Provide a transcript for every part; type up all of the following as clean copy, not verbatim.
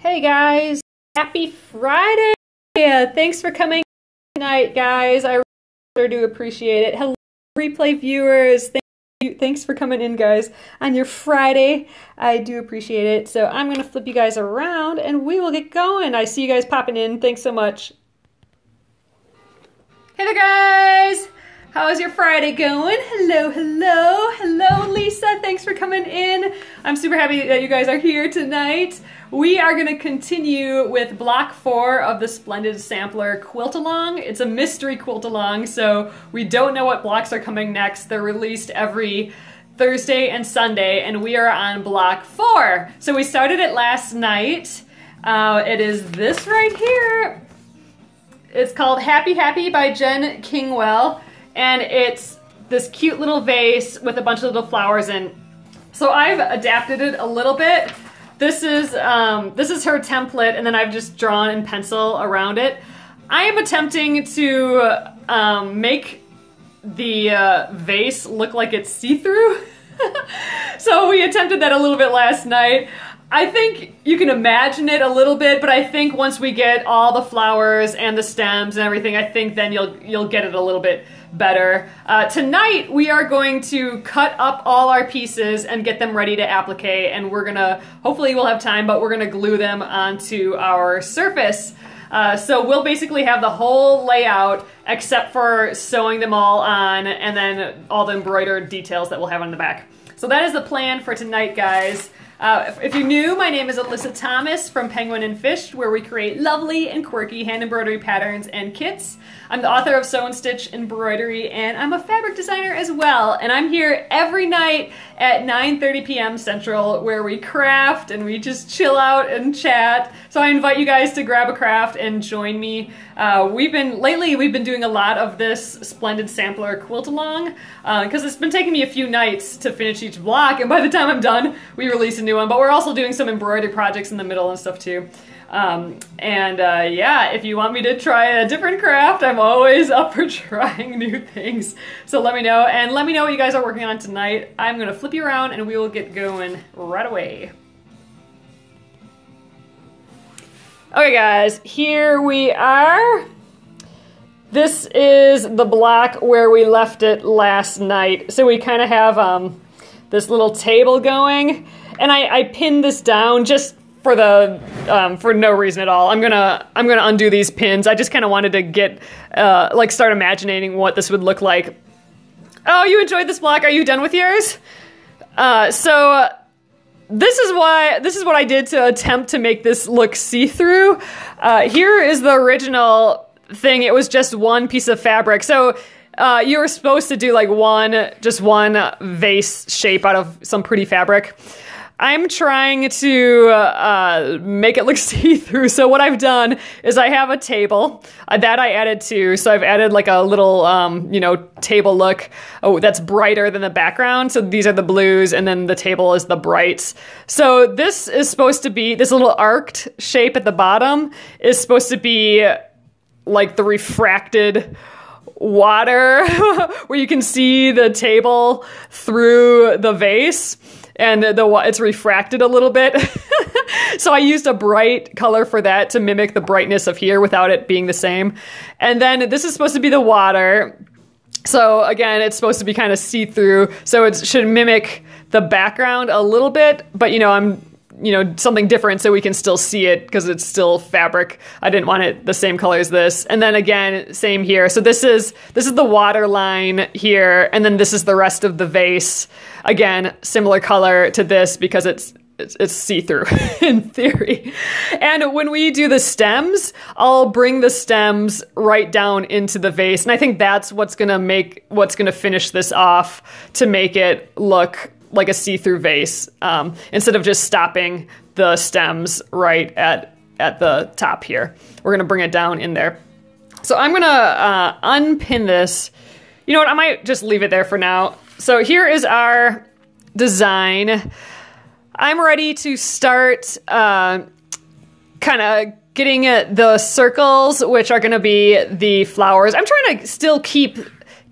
Hey guys, happy Friday! Yeah, thanks for coming tonight, guys. I really do appreciate it. Hello, replay viewers. Thanks for coming in, guys, on your Friday. I do appreciate it. So I'm going to flip you guys around and we will get going. I see you guys popping in. Thanks so much. Hey there, guys! How's your Friday going? Hello, hello, hello, Lisa. Thanks for coming in. I'm super happy that you guys are here tonight. We are going to continue with block 4 of the Splendid Sampler quilt along. It's a mystery quilt along, so we don't know what blocks are coming next. They're released every Thursday and Sunday, and we are on block 4. So we started it last night. It is this right here. It's called Happy Happy by Jen Kingwell. And it's this cute little vase with a bunch of little flowers in. So I've adapted it a little bit. This is her template, and then I've just drawn in pencil around it. I am attempting to make the vase look like it's see-through. So we attempted that a little bit last night. I think you can imagine it a little bit, but I think once we get all the flowers and the stems and everything, I think then you'll get it a little bit better. Tonight we are going to cut up all our pieces and get them ready to applique, and we're gonna, hopefully we'll have time, but we're gonna glue them onto our surface. So we'll basically have the whole layout except for sewing them all on and then all the embroidered details that we'll have on the back. So that is the plan for tonight, guys. If you're new, my name is Alyssa Thomas from Penguin and Fish, where we create lovely and quirky hand embroidery patterns and kits. I'm the author of Sew and Stitch Embroidery, and I'm a fabric designer as well. And I'm here every night at 9:30 p.m. Central, where we craft and we just chill out and chat. So I invite you guys to grab a craft and join me. Lately we've been doing a lot of this Splendid Sampler quilt along, because it's been taking me a few nights to finish each block, and by the time I'm done, we release a new one. But we're also doing some embroidery projects in the middle and stuff too. Yeah, if you want me to try a different craft, I'm always up for trying new things. So let me know, and let me know what you guys are working on tonight. I'm gonna flip you around and we will get going right away. Okay guys, here we are. This is the block where we left it last night. So we kind of have this little table going, and I pinned this down just for the for no reason at all. I'm gonna undo these pins. I just kind of wanted to get start imagining what this would look like. Oh, you enjoyed this block? Are you done with yours? This is what I did to attempt to make this look see-through. Here is the original thing. It was just one piece of fabric. So you were supposed to do like just one vase shape out of some pretty fabric. I'm trying to make it look see-through. So what I've done is I have a table that I added to. So I've added like a little, table look. Oh, that's brighter than the background. So these are the blues, and then the table is the brights. So this is supposed to be, this little arced shape at the bottom is supposed to be like the refracted water where you can see the table through the vase. And it's refracted a little bit. So I used a bright color for that to mimic the brightness of here without it being the same. And then this is supposed to be the water. So again, it's supposed to be kind of see-through. So it should mimic the background a little bit, but something different so we can still see it because it's still fabric. I didn't want it the same color as this. And then again, same here. So this is the water line here, and then this is the rest of the vase. Again, similar color to this because it's see-through in theory. And when we do the stems, I'll bring the stems right down into the vase. And I think that's what's gonna finish this off to make it look like a see-through vase, instead of just stopping the stems right at the top here. We're gonna bring it down in there. So I'm gonna unpin this. You know what, I might just leave it there for now. So here is our design. I'm ready to start kind of getting the circles, which are gonna be the flowers. I'm trying to still keep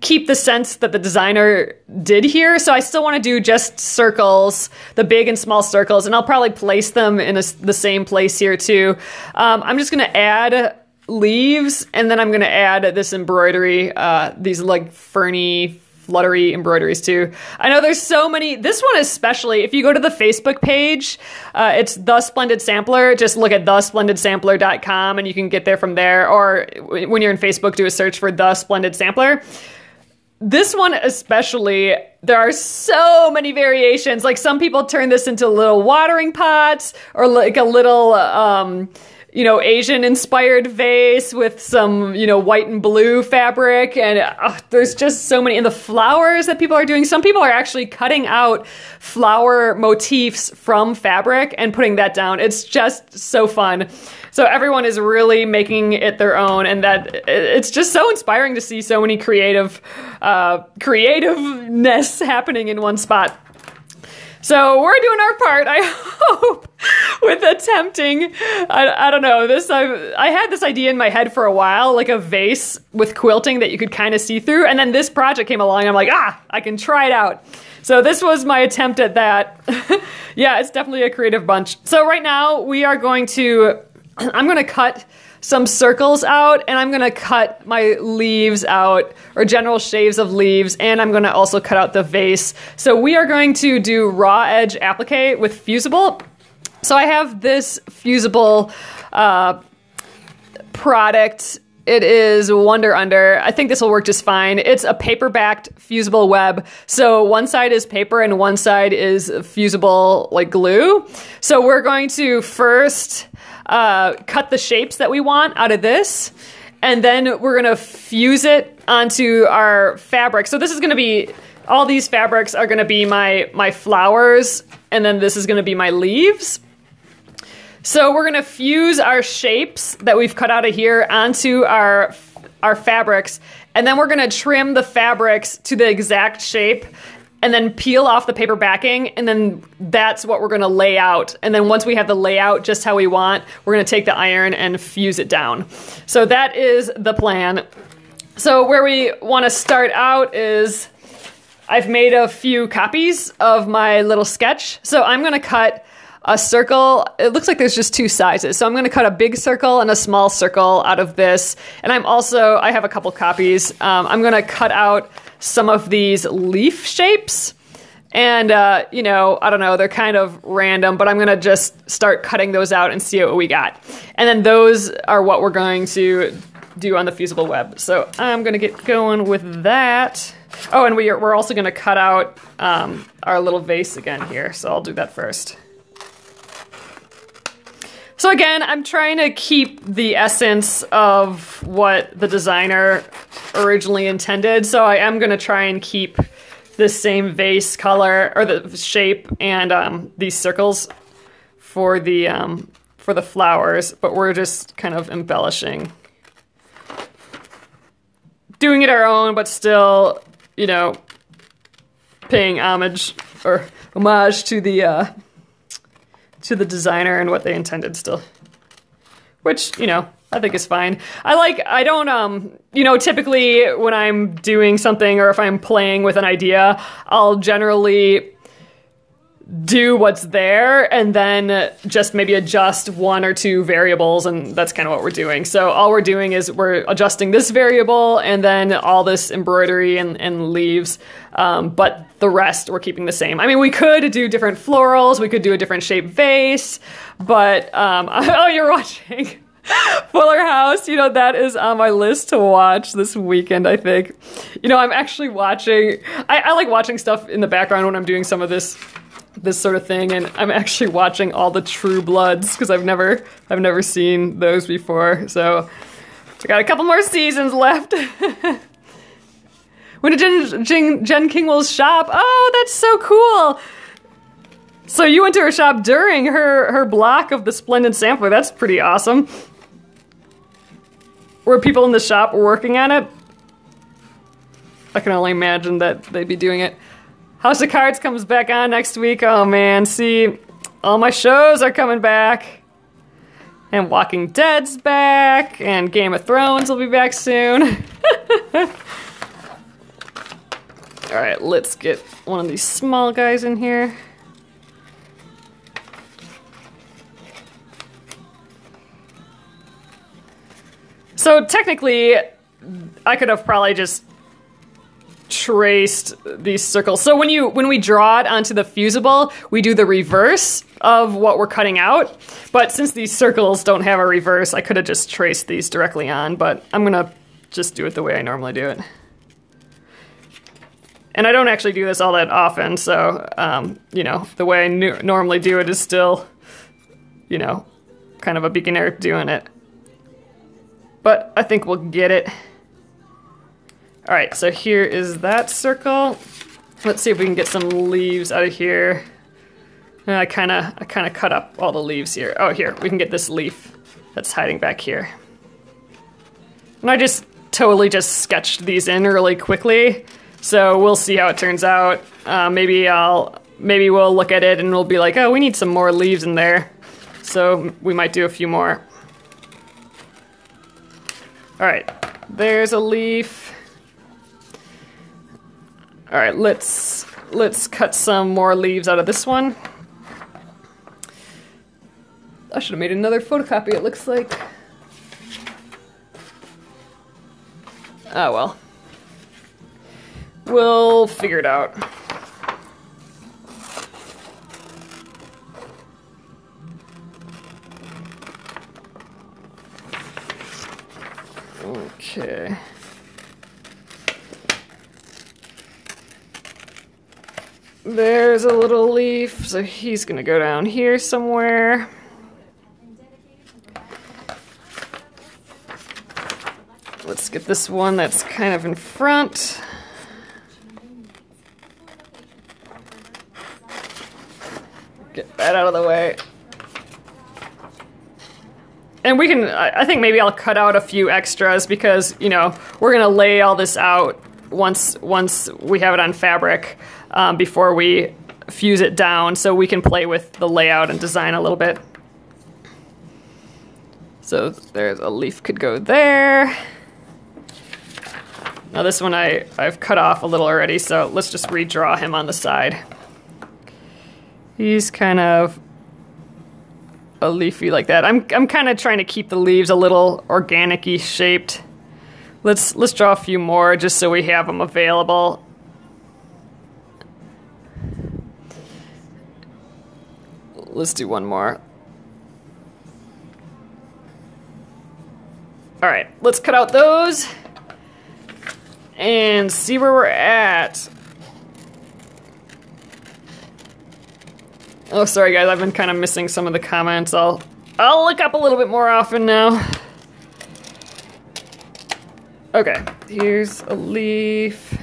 keep the sense that the designer did here. So I still want to do just circles, the big and small circles, and I'll probably place them in the same place here too. I'm just going to add leaves, and then I'm going to add this embroidery, these like ferny, fluttery embroideries too. I know there's so many. This one especially, if you go to the Facebook page, it's The Splendid Sampler. Just look at thesplendidsampler.com and you can get there from there. Or when you're in Facebook, do a search for The Splendid Sampler. This one especially, there are so many variations. Like some people turn this into little watering pots or like a little, Asian inspired vase with some, white and blue fabric. And there's just so many. And the flowers that people are doing, some people are actually cutting out flower motifs from fabric and putting that down. It's just so fun. So everyone is really making it their own, and that it's just so inspiring to see so many creativeness happening in one spot. So we're doing our part, I hope, with attempting, I don't know, I had this idea in my head for a while, like a vase with quilting that you could kind of see through, and then this project came along, and I'm like, I can try it out. So this was my attempt at that. Yeah, it's definitely a creative bunch. So right now, I'm going to cut some circles out, and I'm going to cut my leaves out, or general shaves of leaves, and I'm going to also cut out the vase. So we are going to do raw edge applique with fusible. So I have this fusible product. It is Wonder Under. I think this will work just fine. It's a paper-backed fusible web. So one side is paper and one side is fusible like glue. So we're going to first cut the shapes that we want out of this, and then we're going to fuse it onto our fabric. So this is going to be, all these fabrics are going to be my flowers, and then this is going to be my leaves. So we're going to fuse our shapes that we've cut out of here onto our fabrics, and then we're going to trim the fabrics to the exact shape, and then peel off the paper backing, and then that's what we're going to lay out. And then once we have the layout just how we want, we're going to take the iron and fuse it down. So that is the plan. So where we want to start out is, I've made a few copies of my little sketch. So I'm going to cut a circle. It looks like there's just two sizes. So I'm going to cut a big circle and a small circle out of this. And I have a couple copies. I'm going to cut out some of these leaf shapes. And, I don't know, they're kind of random, but I'm going to just start cutting those out and see what we got. And then those are what we're going to do on the fusible web. So I'm going to get going with that. Oh, and we're also going to cut out our little vase again here. So I'll do that first. So again, I'm trying to keep the essence of what the designer originally intended. So I am going to try and keep the same vase color or the shape and these circles for the flowers, but we're just kind of embellishing, doing it our own, but still, paying homage to the designer and what they intended still, which, I think is fine. Typically when I'm doing something or if I'm playing with an idea, I'll generally do what's there and then just maybe adjust one or two variables, and that's kind of what we're doing. So all we're doing is we're adjusting this variable and then all this embroidery and leaves, but the rest we're keeping the same. I mean, we could do different florals, we could do a different shaped vase, but oh, you're watching Fuller House, that is on my list to watch this weekend, I think. I'm actually watching, I like watching stuff in the background when I'm doing some of this sort of thing, and I'm actually watching all the True Bloods because I've never seen those before. So I got a couple more seasons left. Went to Jen Kingwell's shop. Oh, that's so cool. So you went to her shop during her block of the Splendid Sampler. That's pretty awesome. Were people in the shop working on it? I can only imagine that they'd be doing it. House of Cards comes back on next week. Oh man, see, all my shows are coming back. And Walking Dead's back, and Game of Thrones will be back soon. All right, let's get one of these small guys in here. So technically, I could have probably just traced these circles. So when we draw it onto the fusible, we do the reverse of what we're cutting out. But since these circles don't have a reverse, I could have just traced these directly on, but I'm gonna just do it the way I normally do it. And I don't actually do this all that often, so, you know, the way I normally do it is still, you know, kind of a beginner doing it. But I think we'll get it. All right, so here is that circle. Let's see if we can get some leaves out of here. And I kind of cut up all the leaves here. Oh, here, we can get this leaf that's hiding back here. And I just totally just sketched these in really quickly. So we'll see how it turns out. Maybe we'll look at it and we'll be like, oh, we need some more leaves in there. So we might do a few more. All right, there's a leaf. All right, let's cut some more leaves out of this one. I should have made another photocopy, it looks like. Oh well. We'll figure it out. Okay. There's a little leaf, so he's gonna go down here somewhere. Let's get this one that's kind of in front. Get that out of the way. And we can, I think maybe I'll cut out a few extras because, you know, we're gonna lay all this out once we have it on fabric before we fuse it down, so we can play with the layout and design a little bit. So there's a leaf could go there. Now this one I've cut off a little already, so let's just redraw him on the side. He's kind of a leafy like that. I'm kind of trying to keep the leaves a little organic-y shaped. Let's draw a few more just so we have them available. Let's do one more. All right, let's cut out those and see where we're at. Oh, sorry guys, I've been kind of missing some of the comments. I'll look up a little bit more often now. Okay, here's a leaf.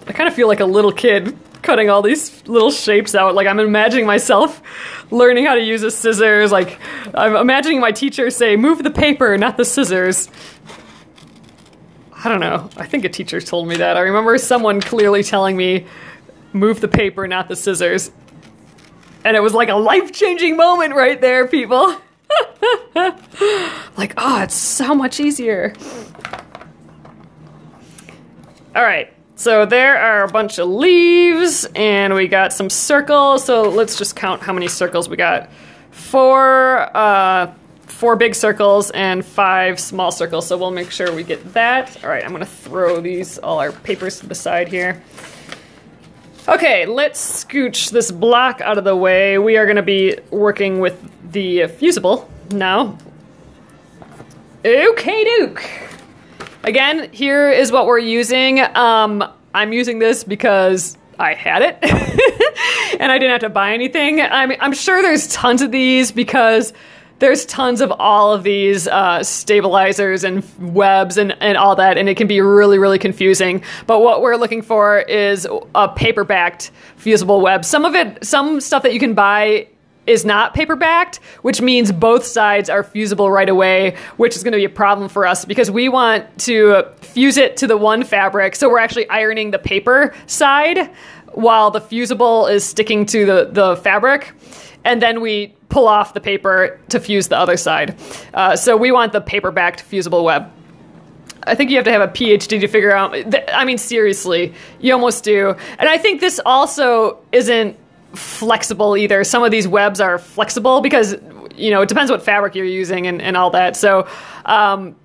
I kind of feel like a little kid cutting all these little shapes out. Like I'm imagining myself learning how to use a scissors. Like I'm imagining my teacher say, move the paper, not the scissors. I don't know. I think a teacher told me that. I remember someone clearly telling me, move the paper, not the scissors. And it was like a life-changing moment right there, people. Like, oh, it's so much easier. All right, so there are a bunch of leaves and we got some circles. So let's just count how many circles we got. Four big circles and 5 small circles. So we'll make sure we get that. All right, I'm gonna throw all our papers to the side here. Okay, let's scooch this block out of the way. We are gonna be working with the fusible now. Okay, Duke. Again, here is what we're using. I'm using this because I had it and I didn't have to buy anything. I'm sure there's tons of these because there's tons of all of these stabilizers and webs and all that, and it can be really, really confusing. But what we're looking for is a paper-backed fusible web. Some stuff that you can buy is not paper-backed, which means both sides are fusible right away, which is going to be a problem for us because we want to fuse it to the one fabric. So we're actually ironing the paper side while the fusible is sticking to the fabric, and then we pull off the paper to fuse the other side. So we want the paper-backed fusible web. I think you have to have a PhD to figure out. I mean, seriously, you almost do. And I think this also isn't flexible either. Some of these webs are flexible because, you know, it depends what fabric you're using and all that. So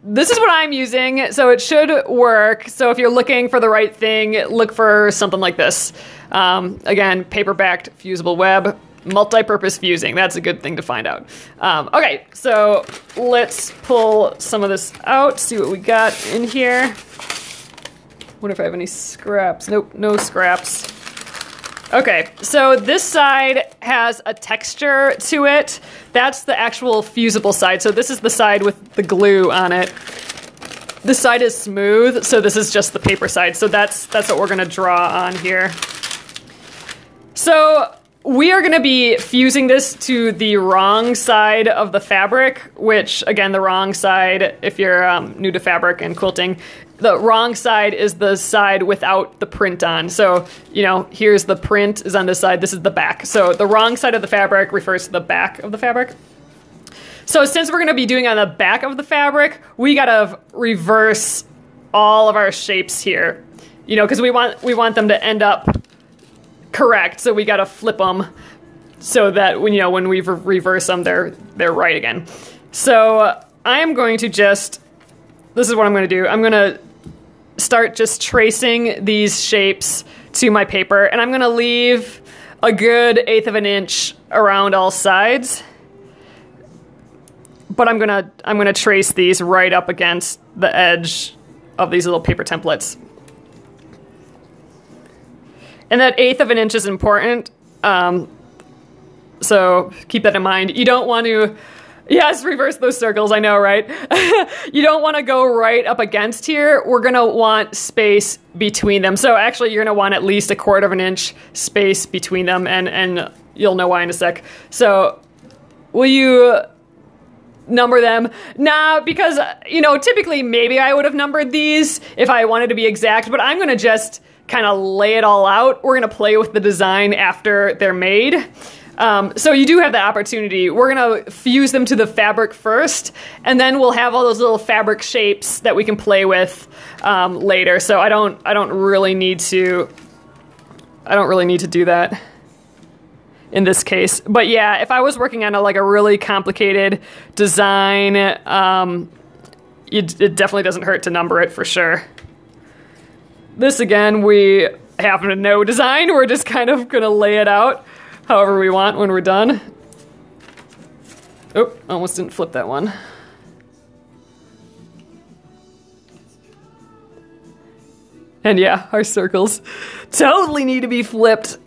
this is what I'm using, so it should work. So if you're looking for the right thing, look for something like this. Again, paper-backed fusible web. Multi-purpose fusing. That's a good thing to find out. Okay, so let's pull some of this out, see what we got in here. Wonder if I have any scraps. Nope, no scraps. Okay, so this side has a texture to it. That's the actual fusible side. So this is the side with the glue on it. This side is smooth, so this is just the paper side. So that's what we're gonna draw on here. So we are going to be fusing this to the wrong side of the fabric, which, again, the wrong side, if you're new to fabric and quilting, the wrong side is the side without the print on. So, you know, here's the print is on this side, this is the back. So the wrong side of the fabric refers to the back of the fabric. So since we're going to be doing on the back of the fabric, we got to reverse all of our shapes here, you know, because we want them to end up correct, so we gotta flip them so that when we reverse them, they're right again. So I'm going to this is what I'm going to do. I'm going to start just tracing these shapes to my paper, and I'm going to leave a good 1/8 of an inch around all sides. But I'm gonna trace these right up against the edge of these little paper templates. And that 1/8 of an inch is important, so keep that in mind. You don't want to, yes, reverse those circles, I know, right? You don't want to go right up against here. We're going to want space between them. So actually, you're going to want at least 1/4 of an inch space between them, and you'll know why in a sec. So will you number them? Nah, because, typically maybe I would have numbered these if I wanted to be exact, but I'm going to just kind of lay it all out. We're going to play with the design after they're made. So you do have the opportunity. We're going to fuse them to the fabric first, and then we'll have all those little fabric shapes that we can play with later. So I don't really need to do that in this case. But yeah, if I was working on a really complicated design, it definitely doesn't hurt to number it for sure. This, again, we happen to know design. We're just kind of going to lay it out however we want when we're done. Oh, almost didn't flip that one. And yeah, our circles totally need to be flipped.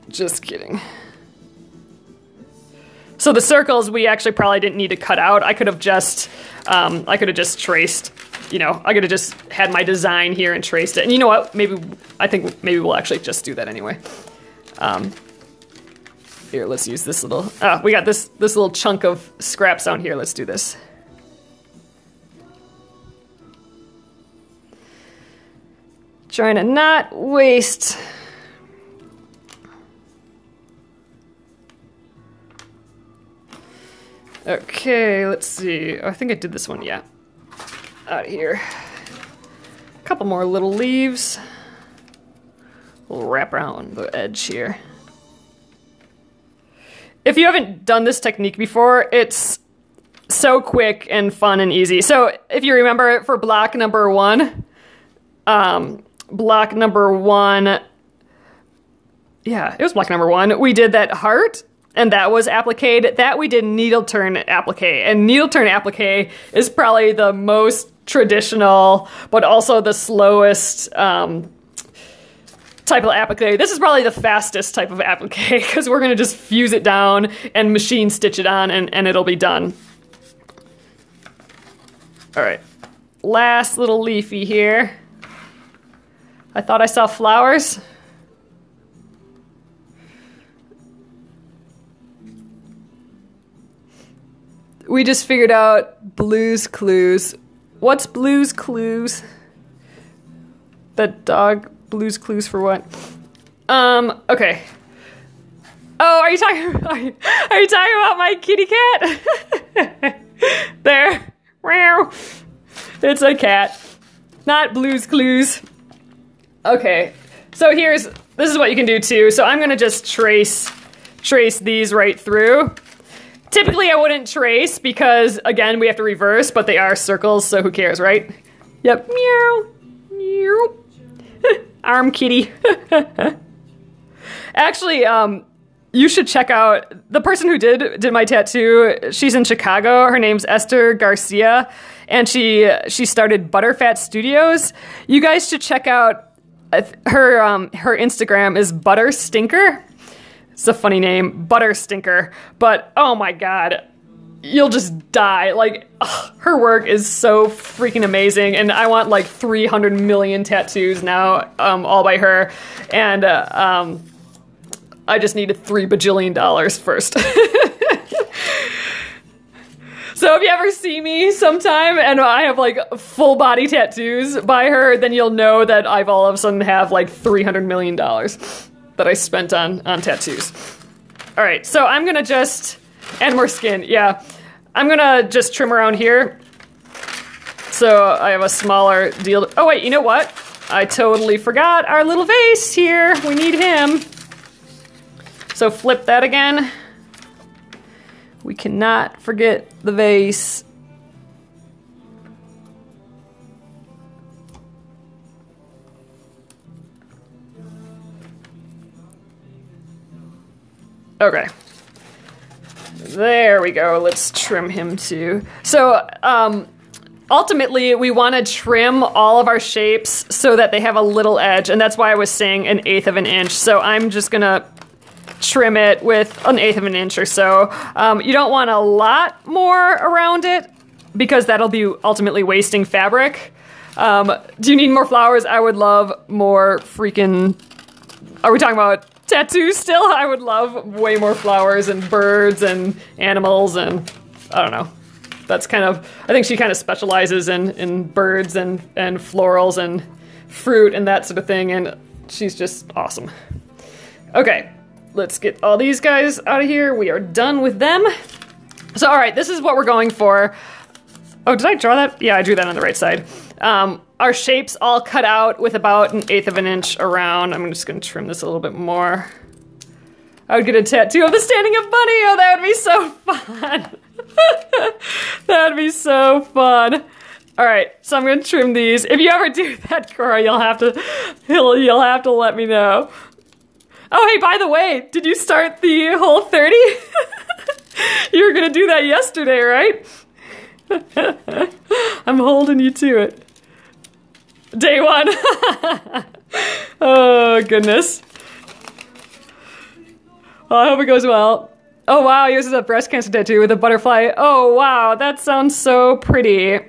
Just kidding. So the circles we actually probably didn't need to cut out. I could have just traced. I could have just had my design here and traced it. And you know what? I think maybe we'll actually just do that anyway. Here, let's use this little... we got this little chunk of scraps down here. Let's do this. Trying to not waste... Okay, let's see. I think I did this one, yeah. Out of here. A couple more little leaves. We'll wrap around the edge here. If you haven't done this technique before, it's so quick and fun and easy. So if you remember for block number one, yeah, it was block number one. We did that heart, and that was appliqué. That we did needle turn appliqué. And needle turn appliqué is probably the most traditional, but also the slowest type of appliqué. This is probably the fastest type of appliqué because we're going to just fuse it down and machine stitch it on, and it'll be done. All right, last little leafy here. I thought I saw flowers. We just figured out Blue's Clues. What's Blue's Clues? The dog Blue's Clues for what? Okay. Oh, are you talking about my kitty cat? There. Meow. It's a cat. Not Blue's Clues. Okay. So this is what you can do too. So I'm gonna just trace these right through. Typically I wouldn't trace because again we have to reverse, but they are circles, so who cares, right? Yep. Meow. Meow. Arm kitty. Actually, you should check out the person who did my tattoo. She's in Chicago. Her name's Esther Garcia, and she started Butterfat Studios. You guys should check out her Instagram is Butter Stinker. It's a funny name, Butter Stinker. But oh my god, you'll just die. Like, ugh, her work is so freaking amazing, and I want like 300 million tattoos now, all by her. And I just needed $3 bajillion first. So if you ever see me sometime and I have like full body tattoos by her, then you'll know that I've all of a sudden have like $300 million that I spent on tattoos. All right, so I'm gonna and more skin, yeah. I'm gonna just trim around here. So I have a smaller deal. Oh wait, you know what? I totally forgot our little vase here. We need him. So flip that again. We cannot forget the vase. Okay. There we go. Let's trim him too. So, ultimately, we want to trim all of our shapes so that they have a little edge, and that's why I was saying 1/8 of an inch. So I'm just gonna trim it with 1/8 of an inch or so. You don't want a lot more around it because that'll be ultimately wasting fabric. Do you need more flowers? I would love more freaking... Are we talking about tattoos still? I would love way more flowers and birds and animals and I don't know. That's kind of... I think she kind of specializes in birds and florals and fruit and that sort of thing, and she's just awesome. Okay. Let's get all these guys out of here. We are done with them. So, all right, this is what we're going for. Oh, did I draw that? Yeah, I drew that on the right side. Our shapes all cut out with about 1/8 of an inch around. I'm just gonna trim this a little bit more. I would get a tattoo of the standing up bunny. Oh, that would be so fun. That would be so fun. All right, so I'm gonna trim these. If you ever do that, Cora, you'll have to let me know. Oh, hey, by the way, did you start the whole 30? You were gonna do that yesterday, right? I'm holding you to it. Day 1. Oh, goodness. Well, I hope it goes well. Oh, wow, yours is a breast cancer tattoo with a butterfly. Oh, wow, that sounds so pretty.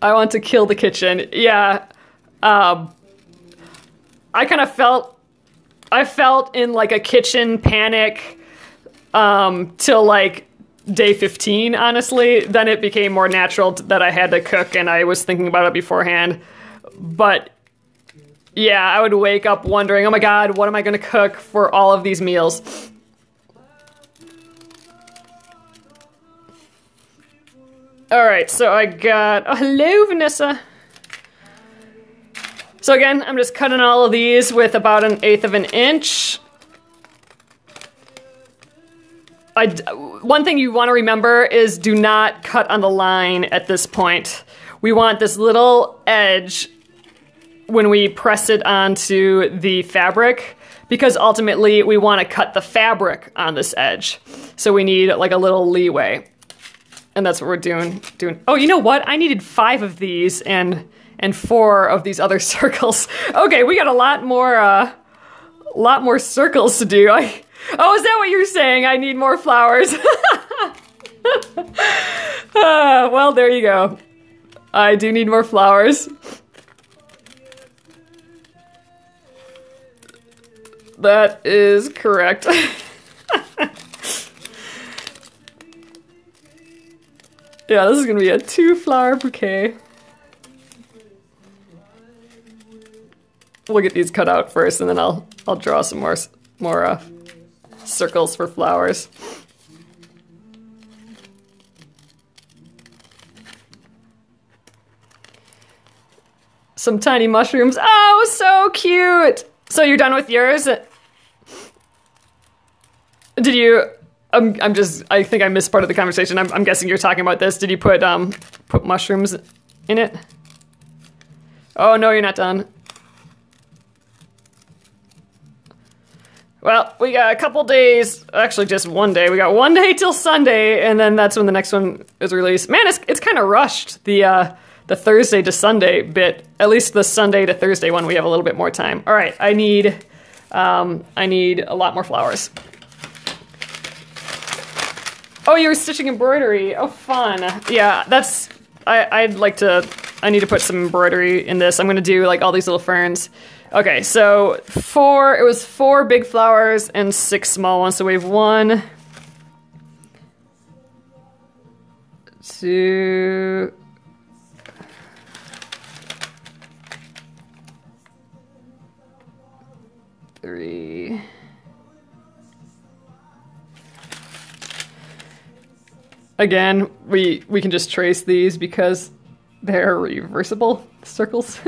I want to kill the kitchen. Yeah. I felt in like a kitchen panic till like day 15, honestly. Then it became more natural that I had to cook and I was thinking about it beforehand. But yeah, I would wake up wondering, oh my god, what am I gonna cook for all of these meals? All right, so I got, oh hello Vanessa. So again, I'm just cutting all of these with about 1/8 of an inch. One thing you want to remember is do not cut on the line at this point. We want this little edge when we press it onto the fabric, because ultimately we want to cut the fabric on this edge. So we need like a little leeway. And that's what we're doing. Oh, you know what? I needed 5 of these and 4 of these other circles. Okay, we got a lot more circles to do. Oh, is that what you're saying? I need more flowers. Well, there you go. I do need more flowers. That is correct. Yeah, this is gonna be a 2-flower bouquet. we'll get these cut out first, and then I'll draw some more circles for flowers. Some tiny mushrooms. Oh, so cute! So you're done with yours? Did you? I think I missed part of the conversation. I'm guessing you're talking about this. Did you put mushrooms in it? Oh no, you're not done. Well, we got a couple days, actually just one day. We got one day till Sunday, and then that's when the next one is released. Man, it's kind of rushed, the Thursday to Sunday bit. At least the Sunday to Thursday one, we have a little bit more time. All right, I need a lot more flowers. Oh, you were stitching embroidery. Oh, fun. Yeah, that's, I need to put some embroidery in this. I'm gonna do like all these little ferns. Okay, so it was 4 big flowers and 6 small ones. So we have 1, 2, 3. Again, we can just trace these because they're reversible circles.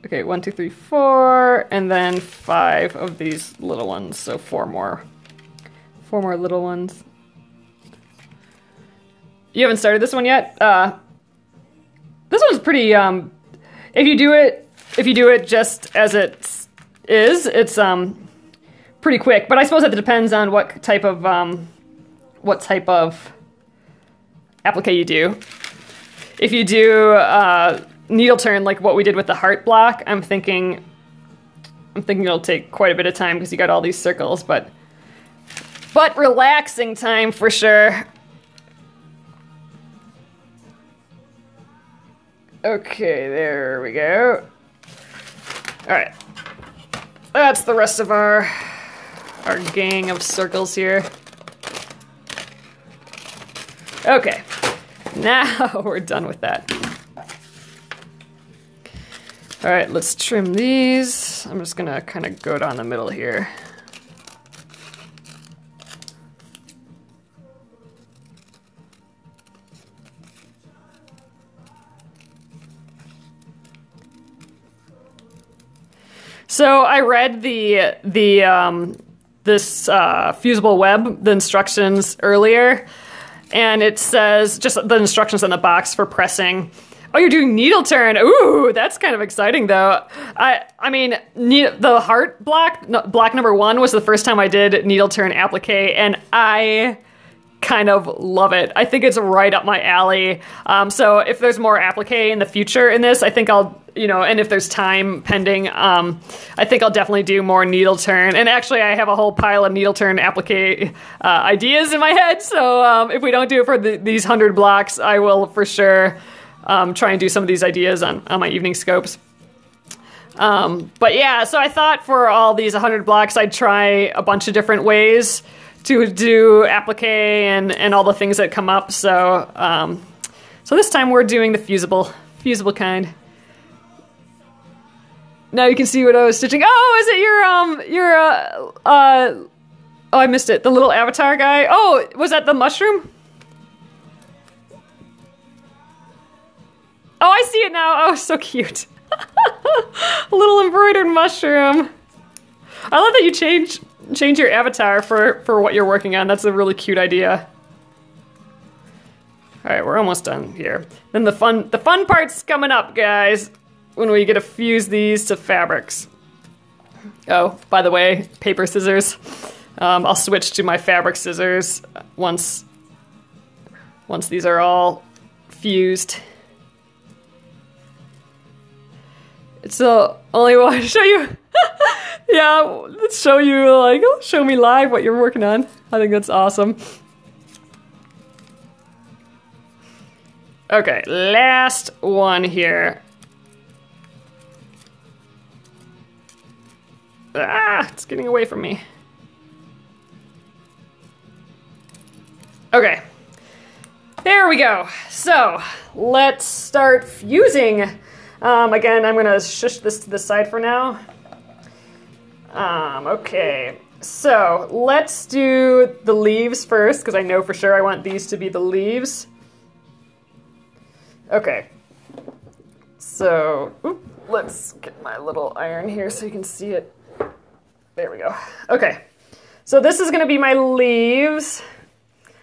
Okay, 1, 2, 3, 4, and then 5 of these little ones. So 4 more little ones. You haven't started this one yet? This one's pretty, if you do it just as it is, it's pretty quick. But I suppose that depends on what type of applique you do. If you do needle turn like what we did with the heart block, I'm thinking it'll take quite a bit of time because you got all these circles, but relaxing time for sure. Okay, there we go. All right, that's the rest of our gang of circles here. Okay, now we're done with that. All right, let's trim these. I'm just gonna kind of go down the middle here. So I read this fusible web, the instructions earlier, and it says just the instructions on the box for pressing. Oh, you're doing needle turn. Ooh, that's kind of exciting though. I mean, the heart block, block number 1 was the first time I did needle turn applique, and I kind of love it. I think it's right up my alley. So if there's more applique in the future in this, I think I'll, and if there's time pending, I think I'll definitely do more needle turn. And actually, I have a whole pile of needle turn applique ideas in my head. So if we don't do it for these 100 blocks, I will for sure try and do some of these ideas on my evening scopes. But yeah, so I thought for all these 100 blocks, I'd try a bunch of different ways to do applique and all the things that come up. So so this time we're doing the fusible kind. Now you can see what I was stitching. Oh, is it oh, I missed it. The little avatar guy. Oh, was that the mushroom? Oh, I see it now. Oh, so cute. A little embroidered mushroom. I love that you change your avatar for what you're working on. That's a really cute idea. All right, we're almost done here. Then the fun part's coming up, guys, when we get to fuse these to fabrics. Oh, by the way, paper scissors. I'll switch to my fabric scissors once these are all fused. It's the only one to show you. Yeah, let's show you, show me live what you're working on. I think that's awesome. Okay, last one here. Ah, it's getting away from me. Okay, there we go. So let's start fusing. Again, I'm gonna shush this to the side for now. Okay, so let's do the leaves first, because I know for sure I want these to be the leaves. Okay, so let's get my little iron here so you can see it. There we go. Okay, so this is gonna be my leaves.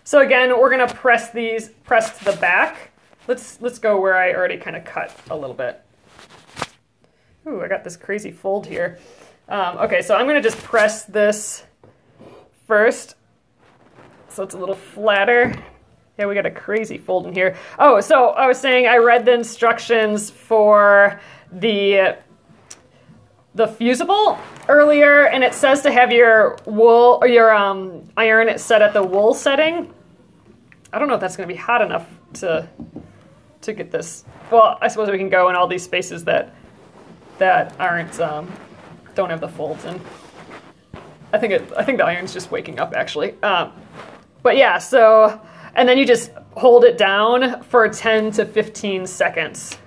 So again, we're gonna press these, press to the back. Let's go where I already kind of cut a little bit. Ooh, I got this crazy fold here. Okay, so I'm gonna just press this first, so it's a little flatter. Yeah, we got a crazy fold in here. Oh, so I was saying I read the instructions for the fusible earlier, and it says to have your wool or your iron set at the wool setting. I don't know if that's going to be hot enough to get this. Well, I suppose we can go in all these spaces that aren't don't have the folds in. I think the iron's just waking up actually. But yeah, so and then you just hold it down for 10 to 15 seconds,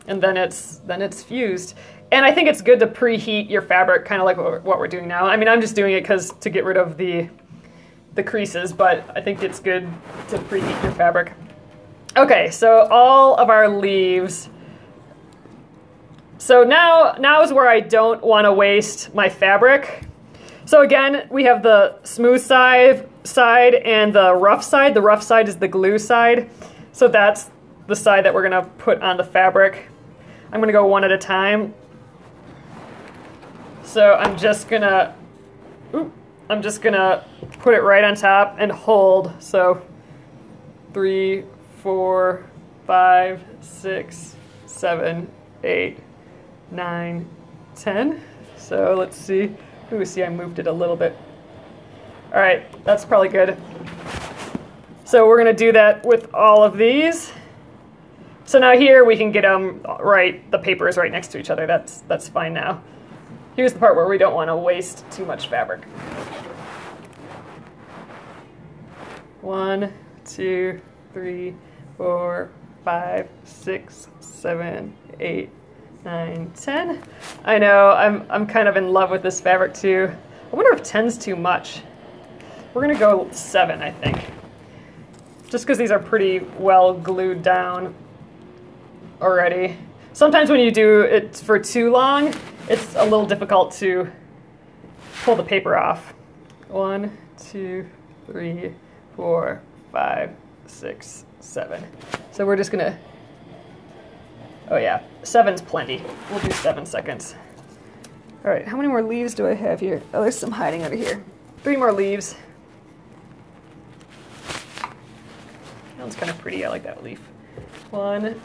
and then it's fused. And I think it's good to preheat your fabric, kind of like what we're doing now. I mean, I'm just doing it to get rid of the creases, but I think it's good to preheat your fabric. Okay, so all of our leaves. So now is where I don't want to waste my fabric. So again, we have the smooth side and the rough side. The rough side is the glue side. So that's the side that we're gonna put on the fabric. I'm gonna go one at a time. So I'm just gonna put it right on top and hold. So 3, 4, 5, 6, 7, 8, 9, 10. So let's see. Ooh, see, I moved it a little bit. All right, that's probably good. So we're gonna do that with all of these. So now here we can get them right, the paper is right next to each other. That's fine now. Here's the part where we don't want to waste too much fabric. 1, 2, 3, 4, 5, 6, 7, 8, 9, 10. I know, I'm kind of in love with this fabric too. I wonder if 10's too much. We're gonna go 7, I think. Just because these are pretty well glued down already. Sometimes when you do it for too long, it's a little difficult to pull the paper off. 1, 2, 3, 4, 5, 6, 7. So we're just gonna, oh yeah, 7's plenty. We'll do 7 seconds. All right, how many more leaves do I have here? Oh, there's some hiding over here. 3 more leaves. That one's kind of pretty, I like that leaf. 1,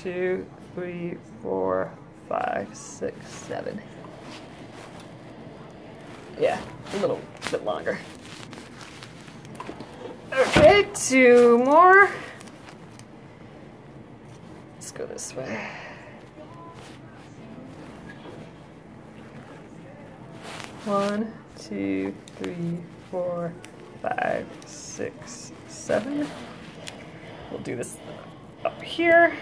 2, 3, 4, 5, 6, 7. Yeah, a little bit longer. Okay, 2 more. Let's go this way. One, 2, 3, 4, 5, 6, 7. We'll do this up here.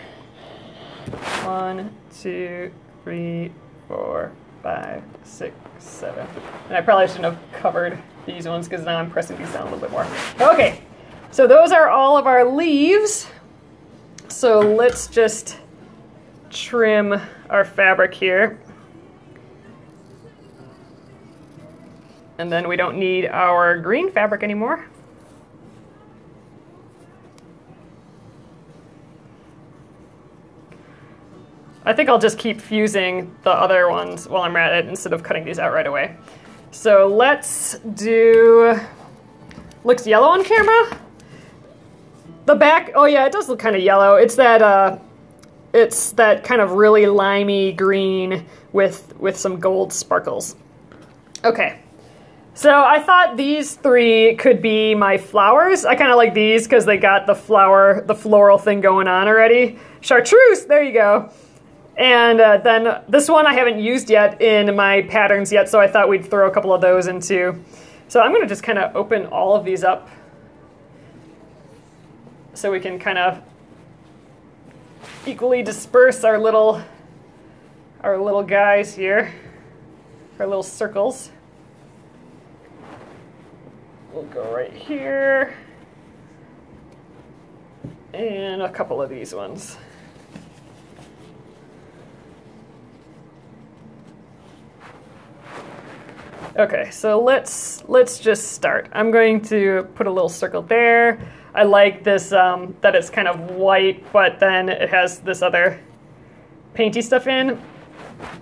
1, 2, 3, 4, 5, 6, 7. And I probably shouldn't have covered these ones because now I'm pressing these down a little bit more. Okay, so those are all of our leaves. So let's just trim our fabric here. And then we don't need our green fabric anymore. I think I'll just keep fusing the other ones while I'm at it instead of cutting these out right away. So let's do, looks yellow on camera. The back, oh yeah, it does look kind of yellow. It's that kind of really limey green with some gold sparkles. Okay, so I thought these 3 could be my flowers. I kind of like these because they got the floral thing going on already. Chartreuse, there you go. And then this one I haven't used yet in my patterns yet, so I thought we'd throw a couple of those in too. So I'm gonna just kind of open all of these up so we can kind of equally disperse our little guys here, our little circles. We'll go right here, and a couple of these ones. Okay, so let's just start. I'm going to put a little circle there. I like this, that it's kind of white, but then it has this other painty stuff in.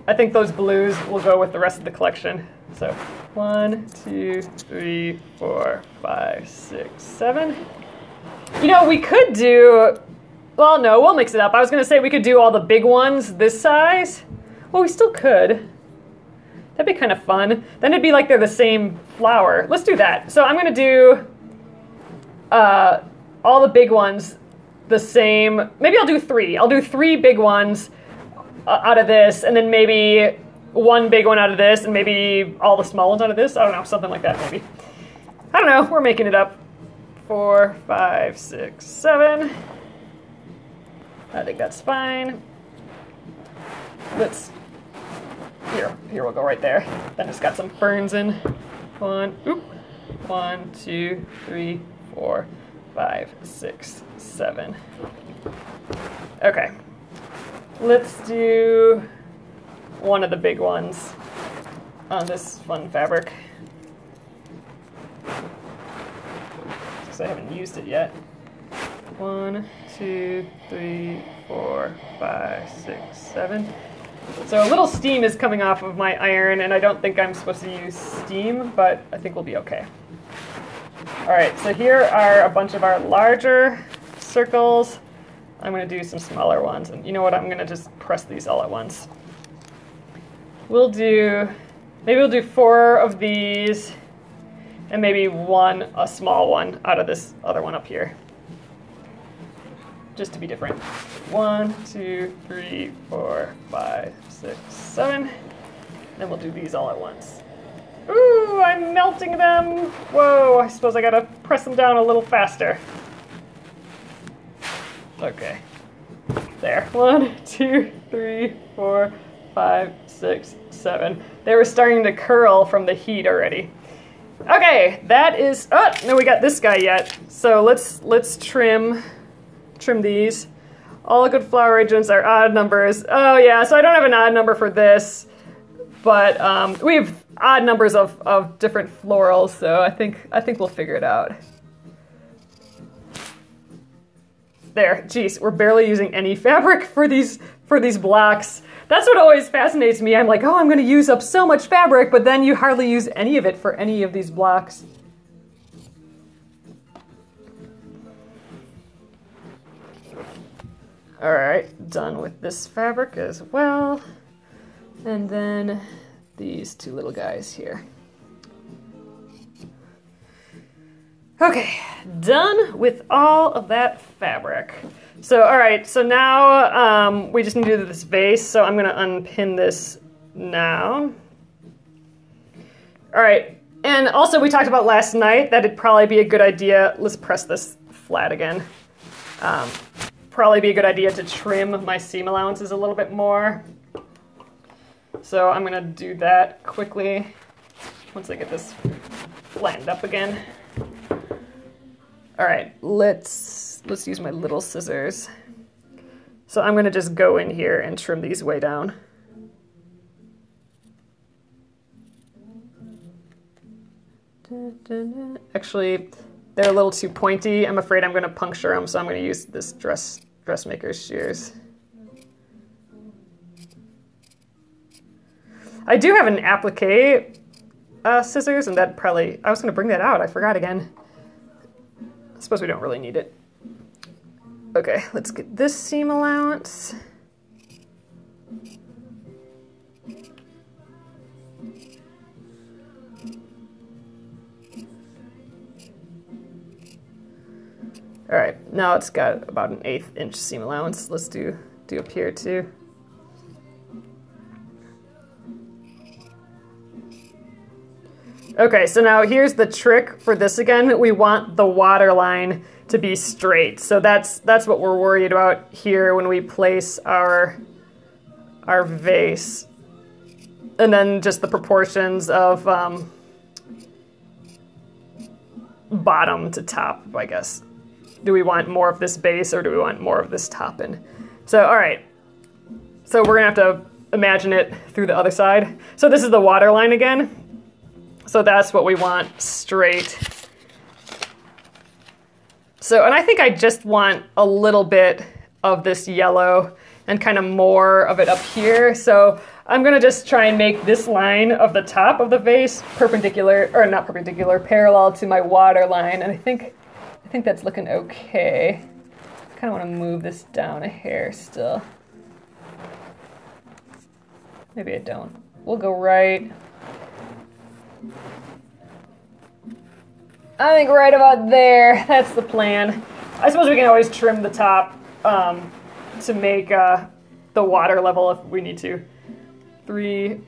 I think those blues will go with the rest of the collection. So 1, 2, 3, 4, 5, 6, 7. You know, we could do, well, no, we'll mix it up. I was going to say we could do all the big ones this size. Well, we still could. That'd be kind of fun. Then it'd be like they're the same flower. Let's do that. So I'm going to do all the big ones the same. Maybe I'll do 3. I'll do 3 big ones out of this, and then maybe 1 big one out of this, and maybe all the small ones out of this. I don't know, something like that maybe. I don't know, we're making it up. 4, 5, 6, 7. I think that's fine. Let's, here we'll go right there. Then it's got some ferns in. 1, 2, 3, 4, 5, 6, 7. Okay. Let's do one of the big ones on this fun fabric. Because I haven't used it yet. 1, 2, 3, 4, 5, 6, 7. So a little steam is coming off of my iron, and I don't think I'm supposed to use steam, but I think we'll be okay. All right, so here are a bunch of our larger circles. I'm going to do some smaller ones, and you know what? I'm going to just press these all at once. Maybe we'll do 4 of these, and maybe a small one out of this other one up here, just to be different. 1, 2, 3, 4, 5, 6, 7. Then we'll do these all at once. Ooh, I'm melting them. Whoa, I suppose I gotta press them down a little faster. Okay. There. 1, 2, 3, 4, 5, 6, 7. They were starting to curl from the heat already. Okay, that is, oh, no, we got this guy yet. So let's trim these. All good flower arrangements are odd numbers. Oh yeah, so I don't have an odd number for this, but we have odd numbers of different florals, so I think we'll figure it out. There, geez, we're barely using any fabric for these blocks. That's what always fascinates me. I'm like, oh, I'm going to use up so much fabric, but then you hardly use any of it for any of these blocks. All right, done with this fabric as well. And then these 2 little guys here. Okay, done with all of that fabric. So, all right, so now we just need to do this vase, so I'm gonna unpin this now. All right, and also we talked about last night that it'd probably be a good idea, let's press this flat again. Probably be a good idea to trim my seam allowances a little bit more. So I'm gonna do that quickly once I get this flattened up again. All right, let's use my little scissors. So I'm gonna just go in here and trim these way down. Actually, they're a little too pointy. I'm afraid I'm gonna puncture them, so I'm gonna use this dressmaker's shears. I do have an appliqué scissors, and that probably, I was gonna bring that out, I forgot again. I suppose we don't really need it. Okay, let's get this seam allowance. All right, now it's got about an 1/8 inch seam allowance. Let's do up here too. Okay, so now here's the trick for this again. We want the water line to be straight. So that's what we're worried about here when we place our vase. And then just the proportions of bottom to top, I guess. Do we want more of this base or do we want more of this topping? So, all right. So we're gonna have to imagine it through the other side. So this is the water line again. So that's what we want straight. So, and I think I just want a little bit of this yellow and kind of more of it up here. So I'm gonna just try and make this line of the top of the vase perpendicular, or not perpendicular, parallel to my water line. And I think that's looking okay. I kind of want to move this down a hair still. Maybe I don't. We'll go right. I think right about there. That's the plan. I suppose we can always trim the top to make the water level if we need to. 3,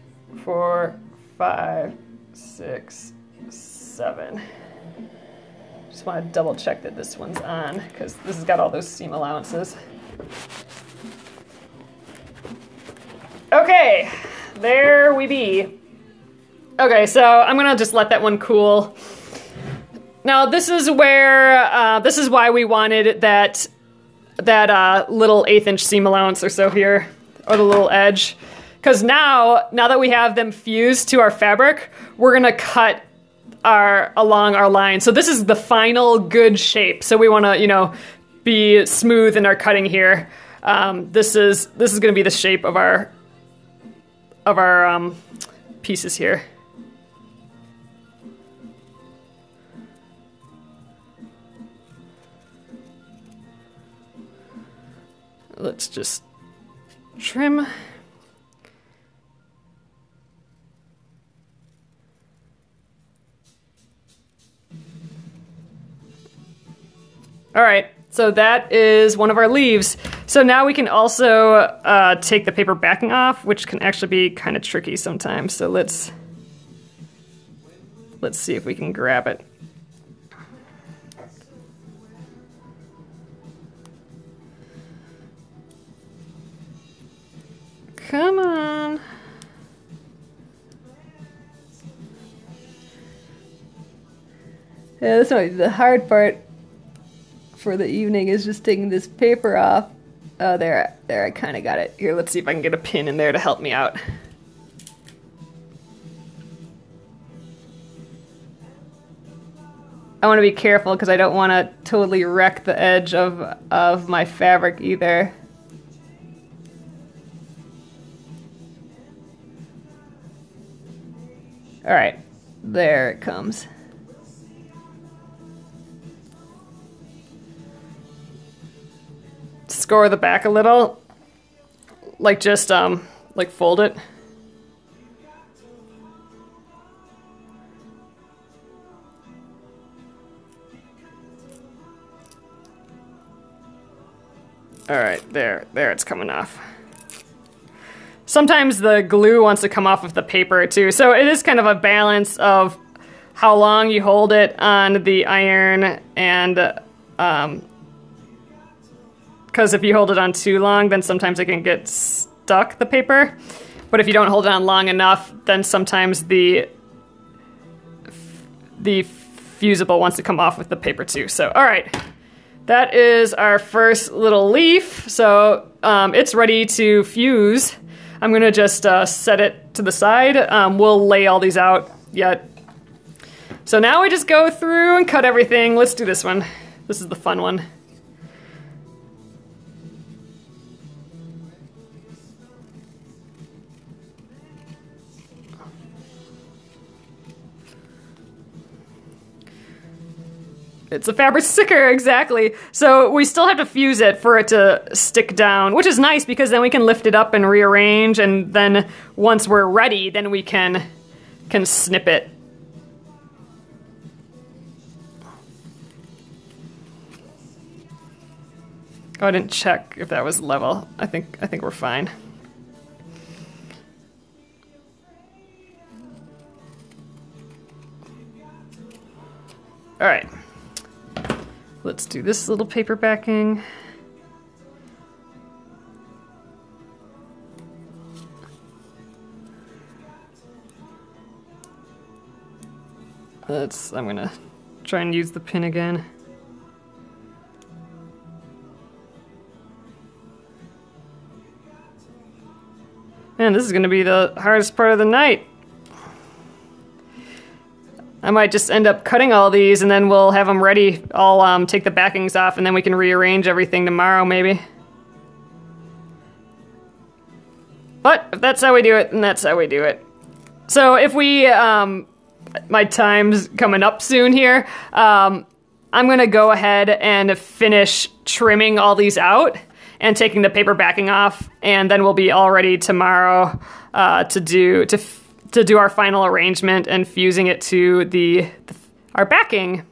4, 5, 6, 7. Just want to double check that this one's on because this has got all those seam allowances. Okay, there we be. Okay, so I'm gonna just let that one cool. Now this is where, this is why we wanted that little 1/8 inch seam allowance or so here, or the little edge. Because now that we have them fused to our fabric, we're gonna cut along our line. So this is the final good shape. So we wanna, you know, be smooth in our cutting here. This is gonna be the shape of our pieces here. Let's just trim. All right, so that is one of our leaves. So now we can also take the paper backing off, which can actually be kind of tricky sometimes. So let's see if we can grab it. Come on. Yeah, that's not the hard part for the evening is just taking this paper off. Oh, there, I kind of got it. Here, let's see if I can get a pin in there to help me out. I want to be careful because I don't want to totally wreck the edge of my fabric either. All right, there it comes. Score the back a little, like just like fold it. All right, there it's coming off. Sometimes the glue wants to come off of the paper too, so it is kind of a balance of how long you hold it on the iron and because if you hold it on too long, then sometimes it can get stuck, the paper. But if you don't hold it on long enough, then sometimes the fusible wants to come off with the paper too. So, all right, that is our first little leaf. So it's ready to fuse. I'm gonna just set it to the side. We'll lay all these out yet. So now we just go through and cut everything. Let's do this one. This is the fun one. It's a fabric sticker, exactly. So we still have to fuse it for it to stick down, which is nice because then we can lift it up and rearrange, and then once we're ready, then we can snip it. Oh, I didn't check if that was level. I think we're fine. All right, let's do this little paper backing. I'm gonna try and use the pin again. Man, this is gonna be the hardest part of the night. I might just end up cutting all these and then we'll have them ready. I'll take the backings off and then we can rearrange everything tomorrow maybe. But if that's how we do it, then that's how we do it. So if we, my time's coming up soon here, I'm gonna go ahead and finish trimming all these out and taking the paper backing off, and then we'll be all ready tomorrow to do our final arrangement and fusing it to our backing.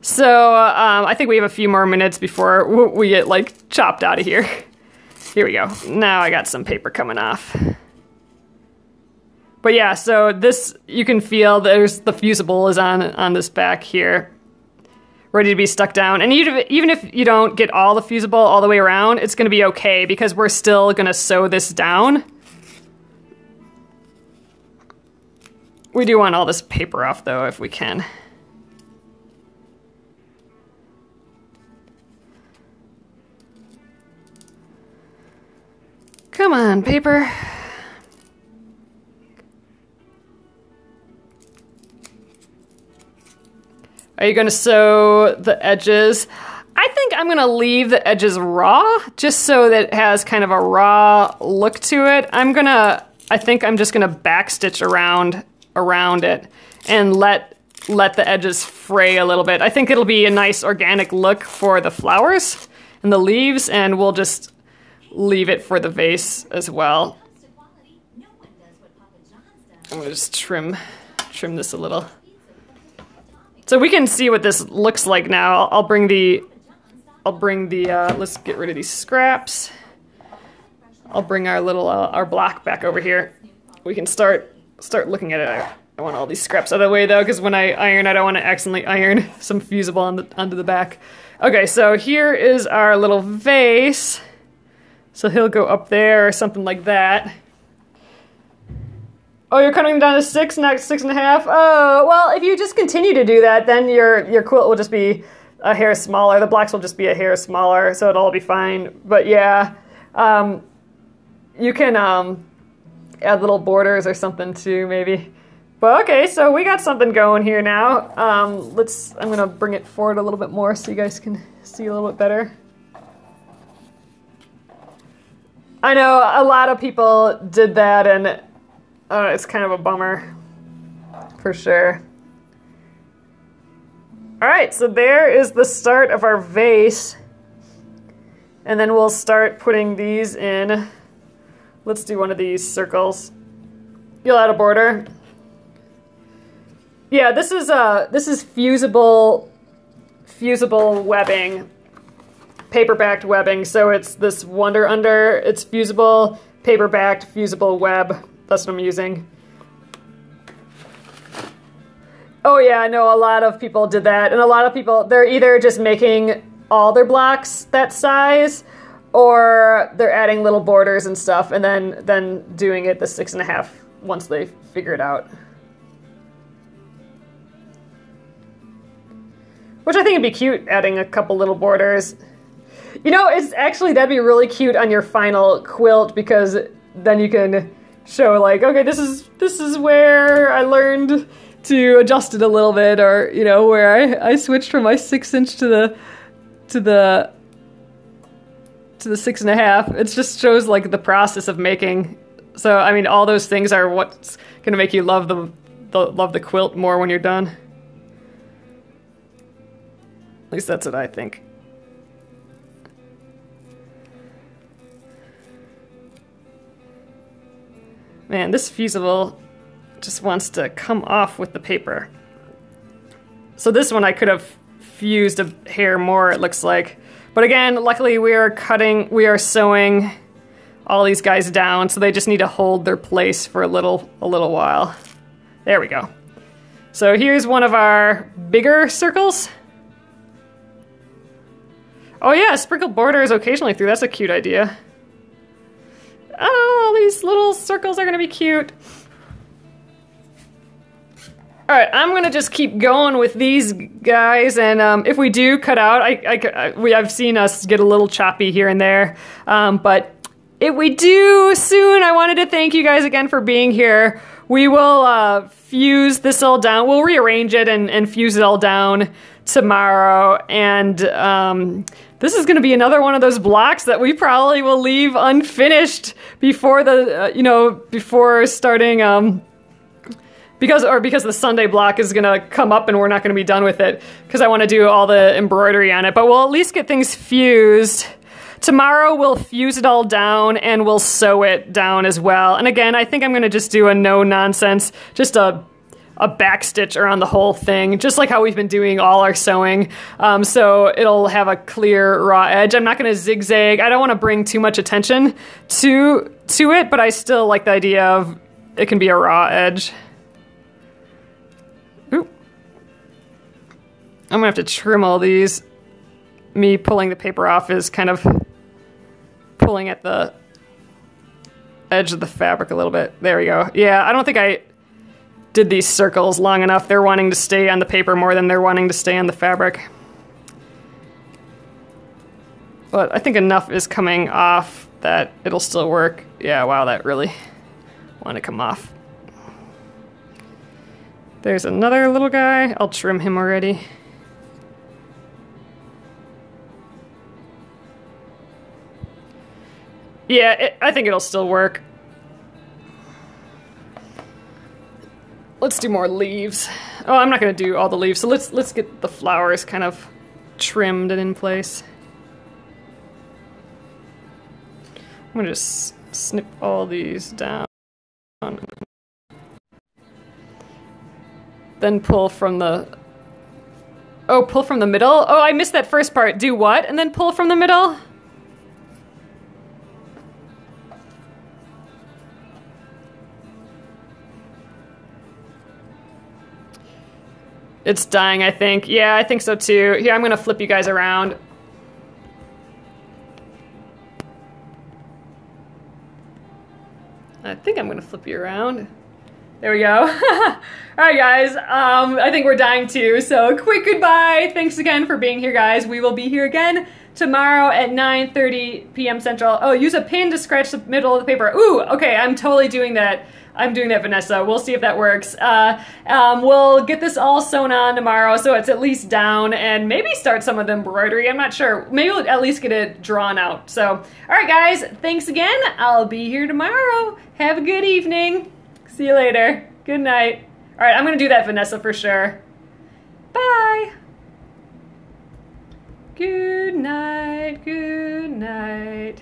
So I think we have a few more minutes before we get like chopped out of here. Here we go. Now I got some paper coming off. But yeah, so this, you can feel there's the fusible is on this back here, ready to be stuck down. And even if you don't get all the fusible all the way around, it's gonna be okay because we're still gonna sew this down. We do want all this paper off though, if we can. Come on, paper. Are you gonna sew the edges? I think I'm gonna leave the edges raw, just so that it has kind of a raw look to it. I think I'm just gonna backstitch around it and let the edges fray a little bit. I think it'll be a nice organic look for the flowers and the leaves, and we'll just leave it for the vase as well. I'm gonna just trim this a little. So we can see what this looks like now. I'll bring the, let's get rid of these scraps. I'll bring our little, our block back over here. We can start looking at it. I want all these scraps out of the way though, because when I iron, I don't want to accidentally iron some fusible onto the back. Okay, so here is our little vase. So he'll go up there or something like that. Oh, you're cutting down to 6, not 6.5? Oh, well, if you just continue to do that, then your quilt will just be a hair smaller. The blocks will just be a hair smaller, so it'll all be fine. But yeah, you can add little borders or something too, maybe. But okay, so we got something going here now. I'm gonna bring it forward a little bit more so you guys can see a little bit better. I know a lot of people did that, and it's kind of a bummer, for sure. All right, so there is the start of our vase. And then we'll start putting these in. Let's do one of these circles. You'll add a border. Yeah, this is fusible webbing, paper-backed webbing. So it's this Wonder Under. It's fusible, paper-backed, fusible web. That's what I'm using. Oh yeah, I know a lot of people did that, and a lot of people, they're either just making all their blocks that size, or they're adding little borders and stuff, and then doing it the 6.5 once they figure it out. Which I think would be cute, adding a couple little borders. You know, that'd be really cute on your final quilt, because then you can show like, okay, this is where I learned to adjust it a little bit, or you know, where I switched from my 6-inch to the 6.5. It just shows like the process of making. So I mean, all those things are what's gonna make you love the quilt more when you're done. At least that's what I think. Man, this fusible just wants to come off with the paper. So this one I could have fused a hair more, it looks like. But again, luckily we are sewing all these guys down, so they just need to hold their place for a little while. There we go. So here's one of our bigger circles. Oh yeah, sprinkled borders occasionally through. That's a cute idea. Oh, these little circles are gonna be cute. All right, I'm gonna just keep going with these guys, and if we do cut out, I've seen us get a little choppy here and there, but if we do soon, I wanted to thank you guys again for being here. We will fuse this all down. We'll rearrange it and fuse it all down tomorrow, and this is going to be another one of those blocks that we probably will leave unfinished before the before starting because the Sunday block is going to come up and we're not going to be done with it because I want to do all the embroidery on it, but we'll at least get things fused. Tomorrow we'll fuse it all down and we'll sew it down as well. And again, I think I'm going to just do a no nonsense, just a back stitch around the whole thing, just like how we've been doing all our sewing. So it'll have a clear raw edge. I'm not going to zigzag. I don't want to bring too much attention to it, but I still like the idea of it can be a raw edge. Ooh. I'm going to have to trim all these. Me pulling the paper off is kind of pulling at the edge of the fabric a little bit. There we go. Yeah, I don't think I did these circles long enough. They're wanting to stay on the paper more than they're wanting to stay on the fabric. But I think enough is coming off that it'll still work. Yeah, wow, that really wanted to come off. There's another little guy. I'll trim him already. Yeah, I think it'll still work. Let's do more leaves. Oh, I'm not gonna do all the leaves, so let's get the flowers kind of trimmed and in place. I'm gonna just snip all these down. Then pull from the... Oh, pull from the middle? Oh, I missed that first part. Do what? And then pull from the middle? It's dying, I think. Yeah, I think so too. Here, I'm gonna flip you guys around. I think I'm gonna flip you around. There we go. All right, guys. I think we're dying too, so quick goodbye. Thanks again for being here, guys. We will be here again tomorrow at 9:30 p.m. Central. Oh, use a pin to scratch the middle of the paper. Ooh, okay, I'm totally doing that. I'm doing that, Vanessa. We'll see if that works. We'll get this all sewn on tomorrow so it's at least down and maybe start some of the embroidery. I'm not sure. Maybe we'll at least get it drawn out. So, all right, guys. Thanks again. I'll be here tomorrow. Have a good evening. See you later. Good night. All right, I'm going to do that, Vanessa, for sure. Bye. Good night. Good night.